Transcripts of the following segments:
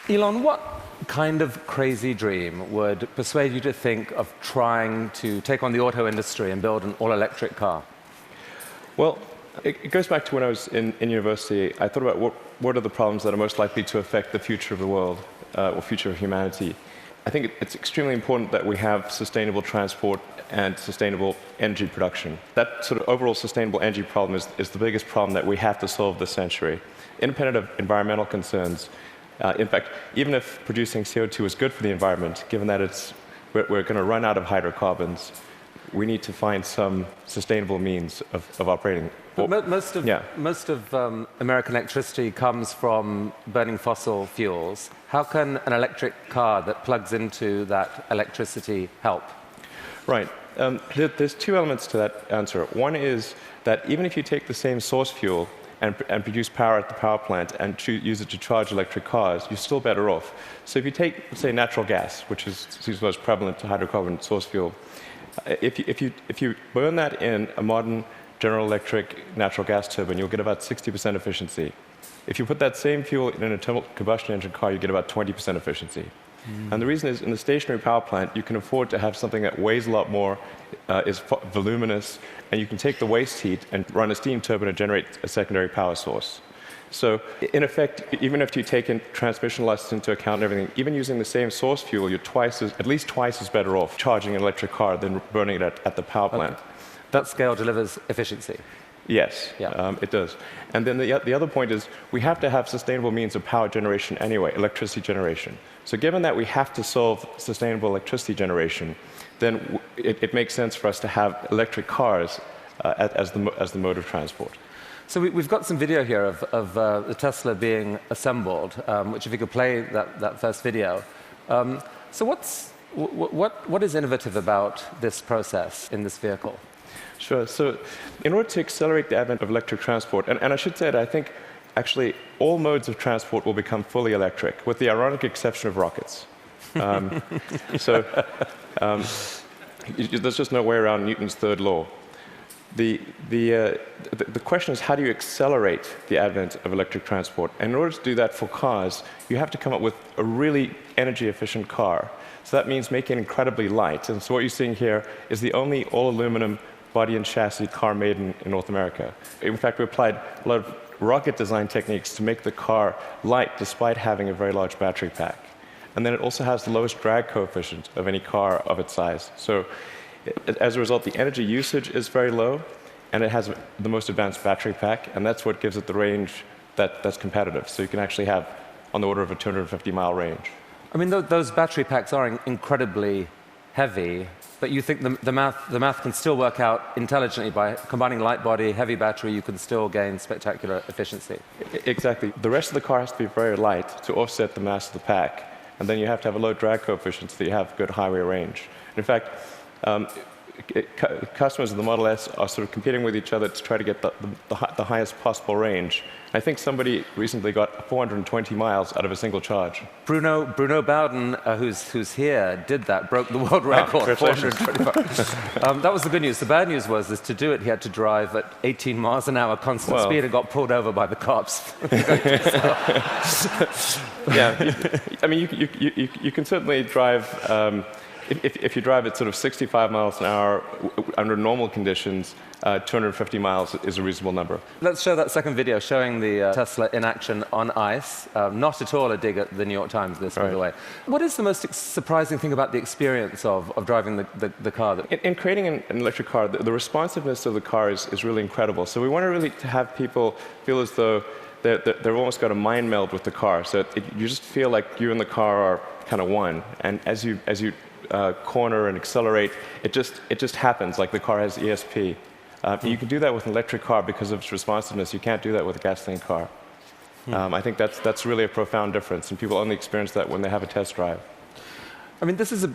Elon, what kind of crazy dream would persuade you to think of trying to take on the auto industry and build an all-electric car? Well, it goes back to when I was in university. I thought about what are the problems that are most likely to affect the future of the world, or future of humanity. I think it's extremely important that we have sustainable transport and sustainable energy production. That sort of overall sustainable energy problem is the biggest problem that we have to solve this century, independent of environmental concerns. In fact, even if producing CO2 is good for the environment, given that we're going to run out of hydrocarbons, we need to find some sustainable means of operating. But most of American electricity comes from burning fossil fuels. How can an electric car that plugs into that electricity help? Right. There's two elements to that answer. One is that even if you take the same source fuel and produce power at the power plant and use it to charge electric cars, you're still better off. So if you take, say, natural gas, which is the most prevalent hydrocarbon source fuel, if you burn that in a modern General Electric natural gas turbine, you'll get about 60% efficiency. If you put that same fuel in an internal combustion engine car, you get about 20% efficiency. And the reason is, in the stationary power plant, you can afford to have something that weighs a lot more, is voluminous, and you can take the waste heat and run a steam turbine and generate a secondary power source. So, in effect, even if you take in transmission losses into account and everything, even using the same source fuel, you're at least twice as better off charging an electric car than burning it at the power plant. Okay. That scale delivers efficiency. Yes, it does. And then the other point is we have to have sustainable means of power generation anyway, electricity generation. So given that we have to solve sustainable electricity generation, then it makes sense for us to have electric cars as the mode of transport. So we've got some video here of the Tesla being assembled, which if you could play that first video. So what is innovative about this process in this vehicle? Sure. So in order to accelerate the advent of electric transport, and I should say that I think actually all modes of transport will become fully electric, with the ironic exception of rockets. There's just no way around Newton's third law. The question is, how do you accelerate the advent of electric transport? And in order to do that for cars, you have to come up with a really energy-efficient car. So that means making it incredibly light. And so what you're seeing here is the only all-aluminum body and chassis car made in North America. In fact, we applied a lot of rocket design techniques to make the car light despite having a very large battery pack. And then it also has the lowest drag coefficient of any car of its size. So as a result, the energy usage is very low, and it has the most advanced battery pack, and that's what gives it the range that's competitive. So you can actually have on the order of a 250-mile range. I mean, those battery packs are incredibly heavy, but you think the math can still work out intelligently by combining light body, heavy battery, you can still gain spectacular efficiency. Exactly. The rest of the car has to be very light to offset the mass of the pack, and then you have to have a low drag coefficient so that you have good highway range. In fact, customers of the Model S are sort of competing with each other to try to get the highest possible range. I think somebody recently got 420 miles out of a single charge. Bruno Bowden, who's here, did that, broke the world record. 425. That was the good news. The bad news was to do it, he had to drive at 18 miles an hour constant speed and got pulled over by the cops. Yeah, I mean, you can certainly drive. If you drive at sort of 65 miles an hour under normal conditions, 250 miles is a reasonable number. Let's show that second video showing the Tesla in action on ice. Not at all a dig at the New York Times, this, by the way. What is the most surprising thing about the experience of driving the car? In creating an electric car, the responsiveness of the car is really incredible. So we want to really have people feel as though they've almost got a mind meld with the car. So you just feel like you and the car are kind of one. And as you corner and accelerate, it just happens, like the car has ESP. You can do that with an electric car because of its responsiveness. You can't do that with a gasoline car. I think that's really a profound difference, and people only experience that when they have a test drive. I mean, this is a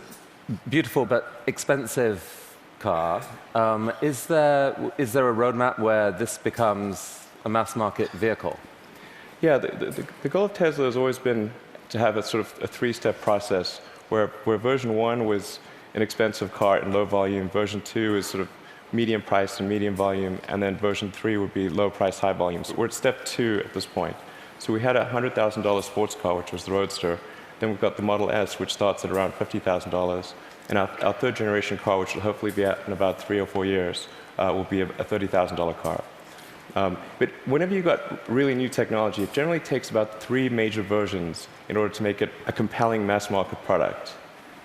beautiful but expensive car. Is there a roadmap where this becomes a mass market vehicle? Yeah, the goal of Tesla has always been to have a sort of a three-step process where version 1 was an expensive car in low volume, version 2 is sort of medium price and medium volume, and then version 3 would be low price, high volume. So we're at step 2 at this point. So we had a $100,000 sports car, which was the Roadster. Then we've got the Model S, which starts at around $50,000. And our third generation car, which will hopefully be out in about 3 or 4 years, will be a $30,000 car. But whenever you've got really new technology, it generally takes about 3 major versions in order to make it a compelling mass market product.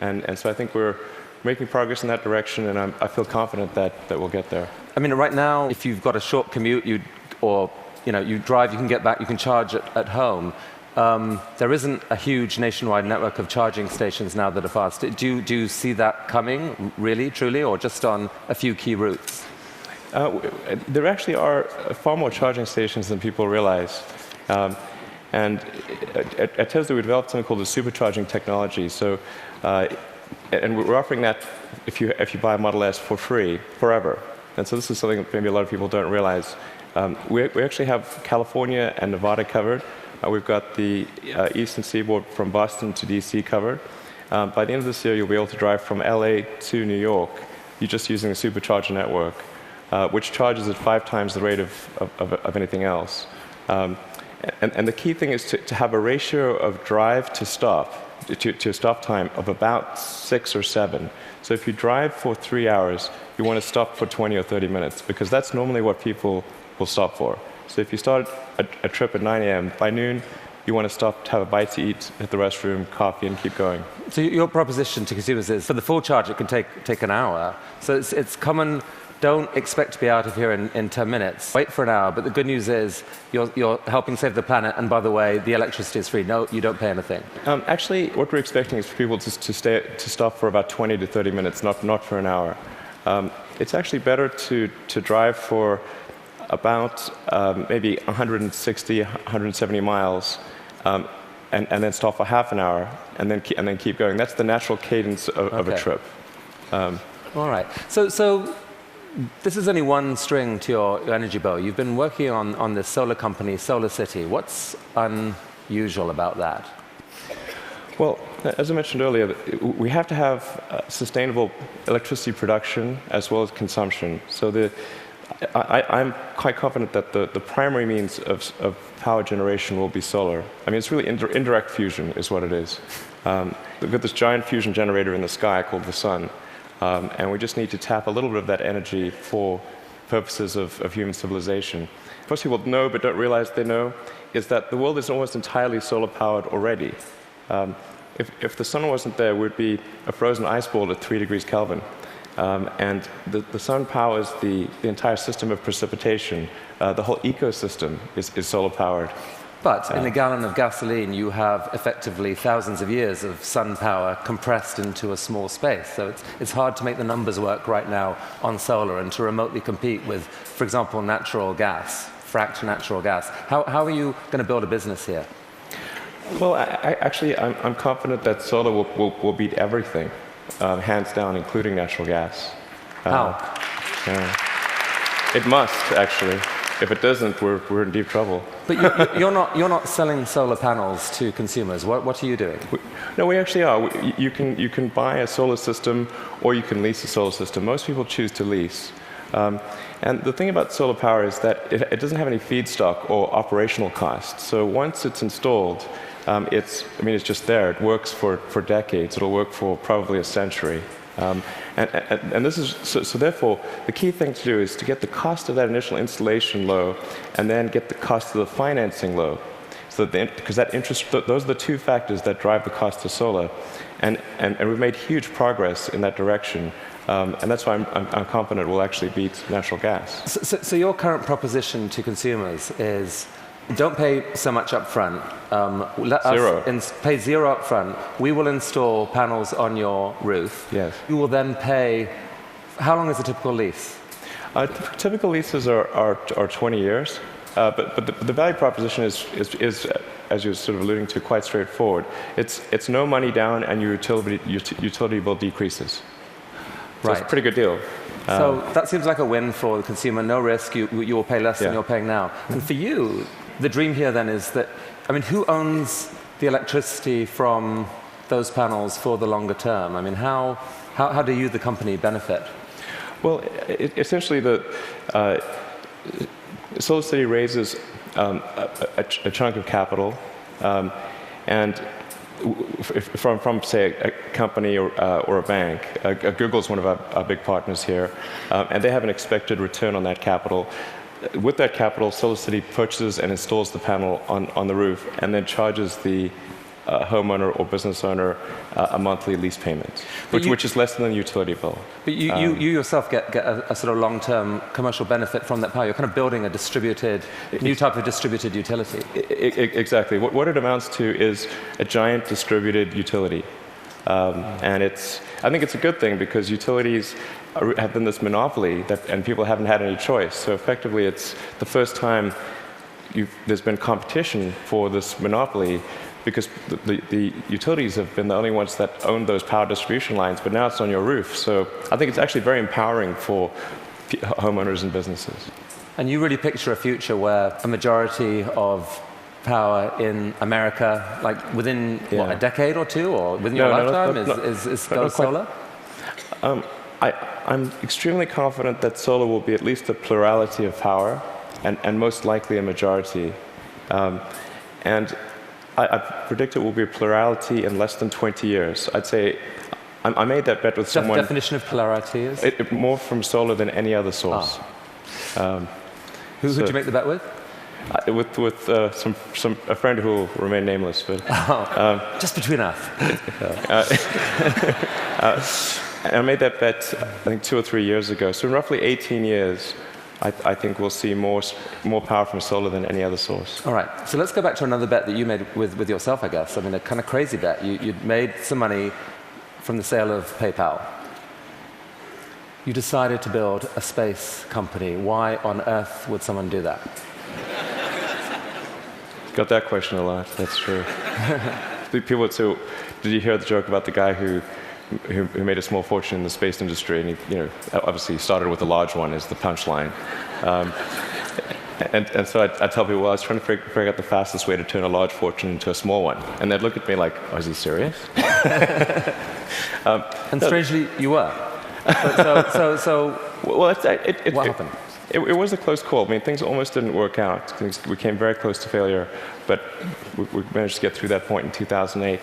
And so I think we're making progress in that direction, and I feel confident that we'll get there. I mean, right now, if you've got a short commute, you drive, you can get back, you can charge at home. There isn't a huge nationwide network of charging stations now that are fast. Do you see that coming, really, truly, or just on a few key routes? There actually are far more charging stations than people realize. And at Tesla, we developed something called the supercharging technology. So, and we're offering that if you buy a Model S for free, forever. And so this is something that maybe a lot of people don't realize. We actually have California and Nevada covered. We've got the eastern seaboard from Boston to DC covered. By the end of this year, you'll be able to drive from LA to New York. You're just using the supercharger network, which charges at 5 times the rate of anything else. And the key thing is to have a ratio of drive to stop, to stop time of about 6 or 7. So if you drive for 3 hours, you want to stop for 20 or 30 minutes, because that's normally what people will stop for. So if you start a trip at 9 a.m., by noon, you want to stop to have a bite to eat, hit the restroom, coffee, and keep going. So your proposition to consumers is, for the full charge, it can take an hour. So it's common. Don't expect to be out of here in 10 minutes. Wait for an hour, but the good news is you're helping save the planet, and by the way, the electricity is free. No, you don't pay anything. Actually, what we're expecting is for people to stop for about 20 to 30 minutes, not for an hour. It's actually better to drive for about maybe 160, 170 miles, and then stop for half an hour, and then keep going. That's the natural cadence of a trip. All right. So this is only one string to your energy bow. You've been working on this solar company, SolarCity. What's unusual about that? Well, as I mentioned earlier, we have to have sustainable electricity production as well as consumption. So I'm quite confident that the primary means of power generation will be solar. I mean, it's really indirect fusion is what it is. We've got this giant fusion generator in the sky called the sun. And we just need to tap a little bit of that energy for purposes of human civilization. Most people know but don't realize they know is that the world is almost entirely solar-powered already. If the sun wasn't there, we'd be a frozen ice ball at 3 degrees Kelvin. And the sun powers the entire system of precipitation. The whole ecosystem is solar-powered. But in a gallon of gasoline, you have effectively thousands of years of sun power compressed into a small space. So it's hard to make the numbers work right now on solar and to remotely compete with, for example, natural gas, fracked natural gas. How are you going to build a business here? Well, I'm confident that solar will beat everything, hands down, including natural gas. How? It must, actually. If it doesn't, we're in deep trouble. But you're not selling solar panels to consumers. What are you doing? No, we actually are. You can buy a solar system, or you can lease a solar system. Most people choose to lease. And the thing about solar power is that it doesn't have any feedstock or operational costs. So once it's installed, it's just there. It works for decades. It'll work for probably a century. And this is so therefore the key thing to do is to get the cost of that initial installation low, and then get the cost of the financing low. So because that interest, those are the 2 factors that drive the cost of solar, and we've made huge progress in that direction. And that's why I'm confident we'll actually beat natural gas. So your current proposition to consumers is, don't pay so much up front. Let us pay zero up front. We will install panels on your roof. Yes. You will then pay. How long is a typical lease? Typical leases are 20 years. But the value proposition is, as you're sort of alluding to, quite straightforward. It's no money down, and your utility bill decreases. So Right. it's a pretty good deal. So that seems like a win for the consumer. No risk. You will pay less than you're paying now. And for you, the dream here then is that, I mean, who owns the electricity from those panels for the longer term? I mean, how do you, the company, benefit? Well, essentially, SolarCity raises a chunk of capital, and from say a company or a bank. Google is one of our big partners here, and they have an expected return on that capital. With that capital, SolarCity purchases and installs the panel on the roof, and then charges the homeowner or business owner a monthly lease payment, which is less than the utility bill. But you yourself get a sort of long-term commercial benefit from that power. You're kind of building a new type of distributed utility. Exactly. What it amounts to is a giant distributed utility. And I think it's a good thing, because utilities have been this monopoly and people haven't had any choice. So effectively, it's the first time there's been competition for this monopoly, because the utilities have been the only ones that own those power distribution lines, but now it's on your roof. So I think it's actually very empowering for homeowners and businesses. And you really picture a future where a majority of power in America, like within a decade or two, or within your lifetime, is solar? I'm extremely confident that solar will be at least a plurality of power, and most likely a majority. And I predict it will be a plurality in less than 20 years. I'd say I made that bet with someone. The definition of plurality is? More from solar than any other source. Who did you make the bet with? With a friend who will remain nameless. But, just between us. I made that bet, I think, 2 or 3 years ago. So in roughly 18 years, I think we'll see more power from solar than any other source. All right. So let's go back to another bet that you made with yourself, I guess. I mean, a kind of crazy bet. You'd made some money from the sale of PayPal. You decided to build a space company. Why on earth would someone do that? Got that question a lot. That's true. People would say, "Did you hear the joke about the guy who made a small fortune in the space industry?" And he, obviously started with a large one as the punchline. And so I tell people, well, I was trying to figure out the fastest way to turn a large fortune into a small one. And they'd look at me like, oh, is he serious? And strangely, you were. Well, what happened? It was a close call. I mean, things almost didn't work out. We came very close to failure, but we managed to get through that point in 2008.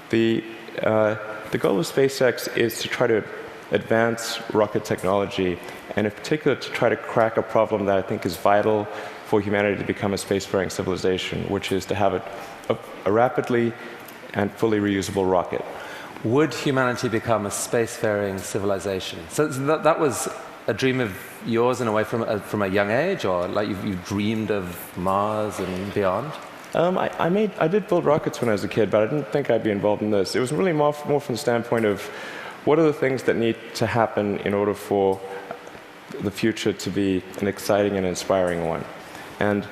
The goal of SpaceX is to try to advance rocket technology, and in particular to try to crack a problem that I think is vital for humanity to become a spacefaring civilization, which is to have a rapidly and fully reusable rocket. Would humanity become a spacefaring civilization? So that was a dream of yours in a way from a young age, or like you dreamed of Mars and beyond? I did build rockets when I was a kid, but I didn't think I'd be involved in this. It was really more from the standpoint of what are the things that need to happen in order for the future to be an exciting and inspiring one. And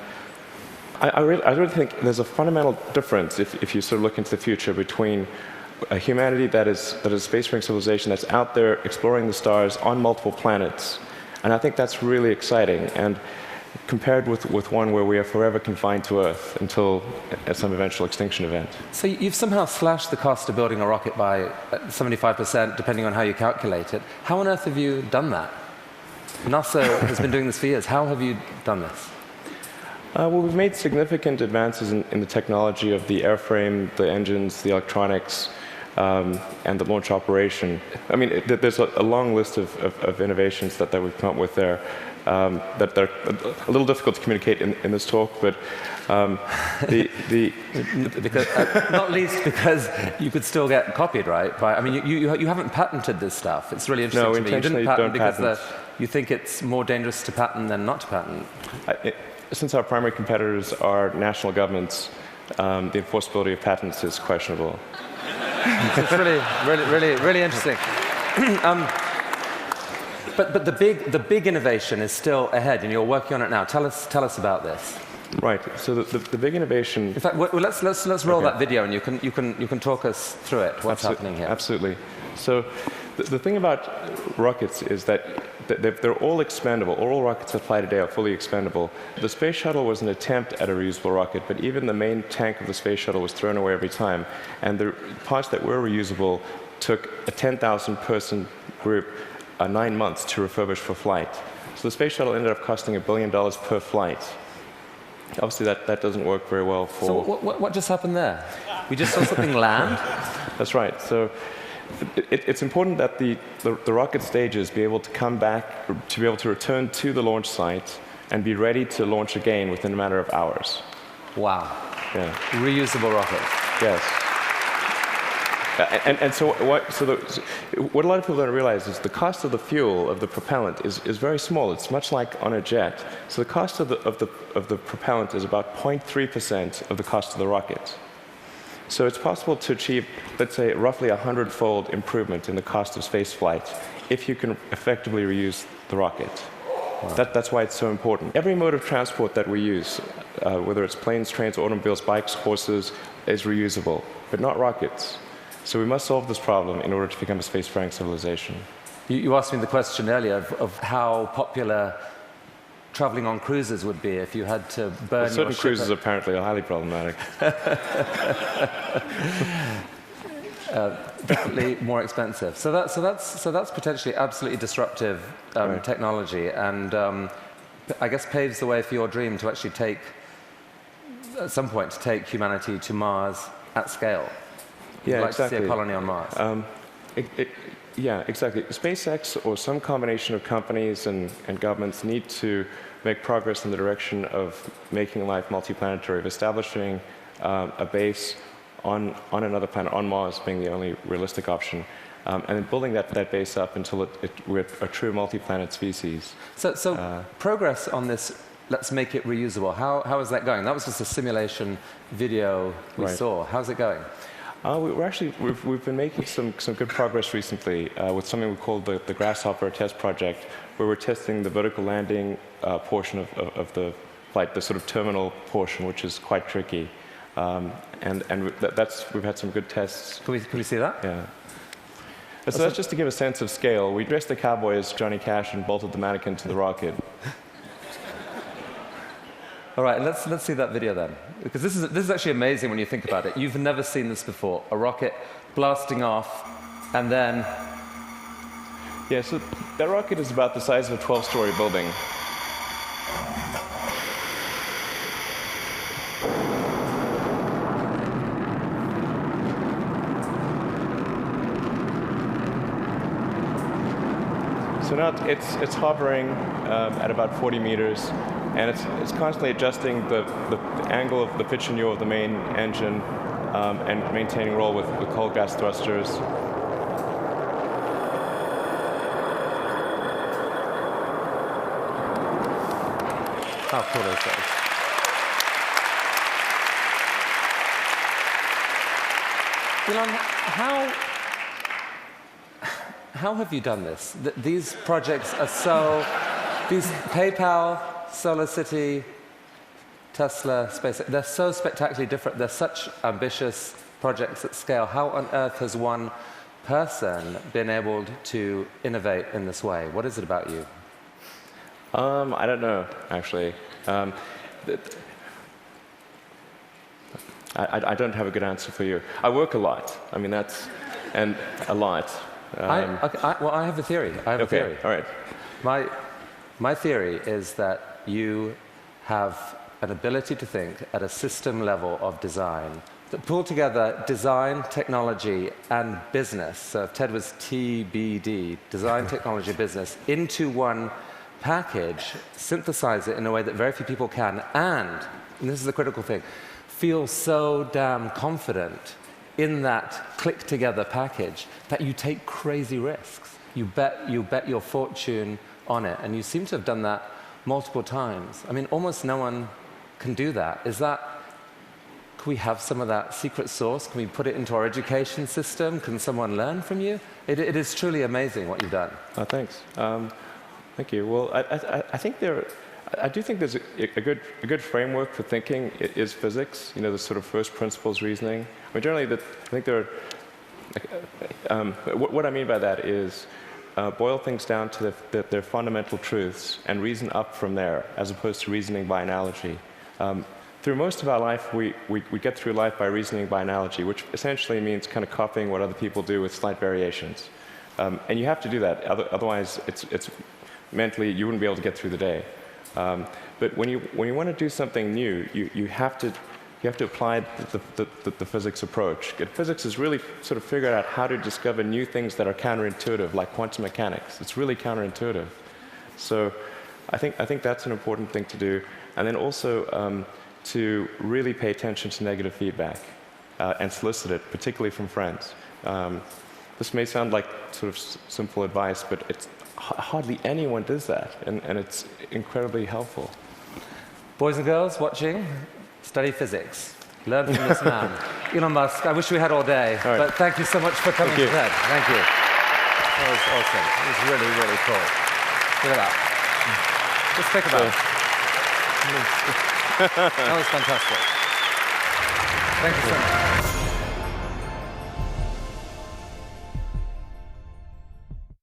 I really think there's a fundamental difference if you sort of look into the future between a humanity that is a spacefaring civilization that's out there exploring the stars on multiple planets. And I think that's really exciting. And compared with one where we are forever confined to Earth until some eventual extinction event. So you've somehow slashed the cost of building a rocket by 75%, depending on how you calculate it. How on earth have you done that? NASA has been doing this for years. How have you done this? Well, we've made significant advances in the technology of the airframe, the engines, the electronics, and the launch operation. I mean, there's a long list of innovations that we've come up with there. That they're a little difficult to communicate in this talk, but because, not least because you could still get copied, right? I mean, you haven't patented this stuff. It's really interesting to me. You didn't patent because you think it's more dangerous to patent than not to patent. Since our primary competitors are national governments, the enforceability of patents is questionable. It's really interesting. But the big innovation is still ahead, and you're working on it now. Tell us about this. Right. So the big innovation. In fact, let's roll that video, and you can talk us through it. What's happening here? Absolutely. So the thing about rockets is that they're all expendable. All rockets that fly today are fully expendable. The space shuttle was an attempt at a reusable rocket, but even the main tank of the space shuttle was thrown away every time. And the parts that were reusable took a 10,000-person group 9 months to refurbish for flight. So the space shuttle ended up costing $1 billion per flight. Obviously, that doesn't work very well for... So what just happened there? We just saw something land? That's right. So it's important that the rocket stages be able to come back, to be able to return to the launch site and be ready to launch again within a matter of hours. Wow. Yeah. Reusable rockets. Yes. And so what a lot of people don't realize is the cost of the fuel, of the propellant, is very small. It's much like on a jet. So the cost of the propellant is about 0.3% of the cost of the rocket. So it's possible to achieve, let's say, roughly 100-fold improvement in the cost of space flight if you can effectively reuse the rocket. Wow. That's why it's so important. Every mode of transport that we use, whether it's planes, trains, automobiles, bikes, horses, is reusable, but not rockets. So we must solve this problem in order to become a spacefaring civilization. You asked me the question earlier of how popular traveling on cruises would be if you had to burn your ship. Certain cruises apparently are highly problematic. Definitely more expensive. So that's potentially absolutely disruptive technology, and I guess paves the way for your dream to actually take, at some point, to take humanity to Mars at scale. Yeah, like exactly. To see a colony on Mars. Yeah, exactly. SpaceX or some combination of companies and governments need to make progress in the direction of making life multiplanetary, of establishing a base on another planet, on Mars being the only realistic option, and then building that base up until we're a true multi-planet species. So progress on this, let's make it reusable. How is that going? That was just a simulation video we saw. How's it going? We've been making some good progress recently with something we call the Grasshopper test project, where we're testing the vertical landing portion of the flight, the sort of terminal portion, which is quite tricky. And we've had some good tests. Can we see that? Yeah. So that's just to give a sense of scale. We dressed the cowboy as Johnny Cash and bolted the mannequin to the rocket. All right, let's see that video then, because this is actually amazing when you think about it. You've never seen this before: a rocket blasting off, and then. Yeah, so that rocket is about the size of a 12-story building. So now it's hovering at about 40 meters, and it's constantly adjusting the angle of the pitch and yaw of the main engine and maintaining roll with cold gas thrusters. How cool is that? Elon, how have you done this? These projects are so... These PayPal, SolarCity, Tesla, SpaceX, they're so spectacularly different. They're such ambitious projects at scale. How on earth has one person been able to innovate in this way? What is it about you? I don't know, actually. I don't have a good answer for you. I work a lot. I mean, and a lot. Well, I have a theory. I have a theory. All right. My theory is that you have an ability to think at a system level of design that pull together design, technology, and business. So if TED was TBD, design, technology, business, into one package, synthesize it in a way that very few people can, and this is the critical thing, feel so damn confident in that click-together package that you take crazy risks. You bet your fortune on it, and you seem to have done that multiple times. I mean, almost no one can do that. Can we have some of that secret sauce? Can we put it into our education system? Can someone learn from you? It is truly amazing what you've done. Oh, thanks. Thank you. Well, I do think there's a good framework for thinking is physics. You know, the sort of first principles reasoning. I mean, generally, I think there are. What I mean by that is, boil things down to their fundamental truths and reason up from there, as opposed to reasoning by analogy. Through most of our life, we get through life by reasoning by analogy, which essentially means kind of copying what other people do with slight variations. And you have to do that, otherwise it's mentally, you wouldn't be able to get through the day. But when you want to do something new, you have to apply the physics approach. Physics has really sort of figured out how to discover new things that are counterintuitive, like quantum mechanics. It's really counterintuitive. So I think that's an important thing to do. And then also to really pay attention to negative feedback and solicit it, particularly from friends. This may sound like sort of simple advice, but it's hardly anyone does that, and it's incredibly helpful. Boys and girls watching, study physics. Learn from this man. Elon Musk, I wish we had all day, but thank you so much for coming to TED. Thank you. That was awesome. It was really, really cool. Look at that. Just think about it. That was fantastic. Thank you so much.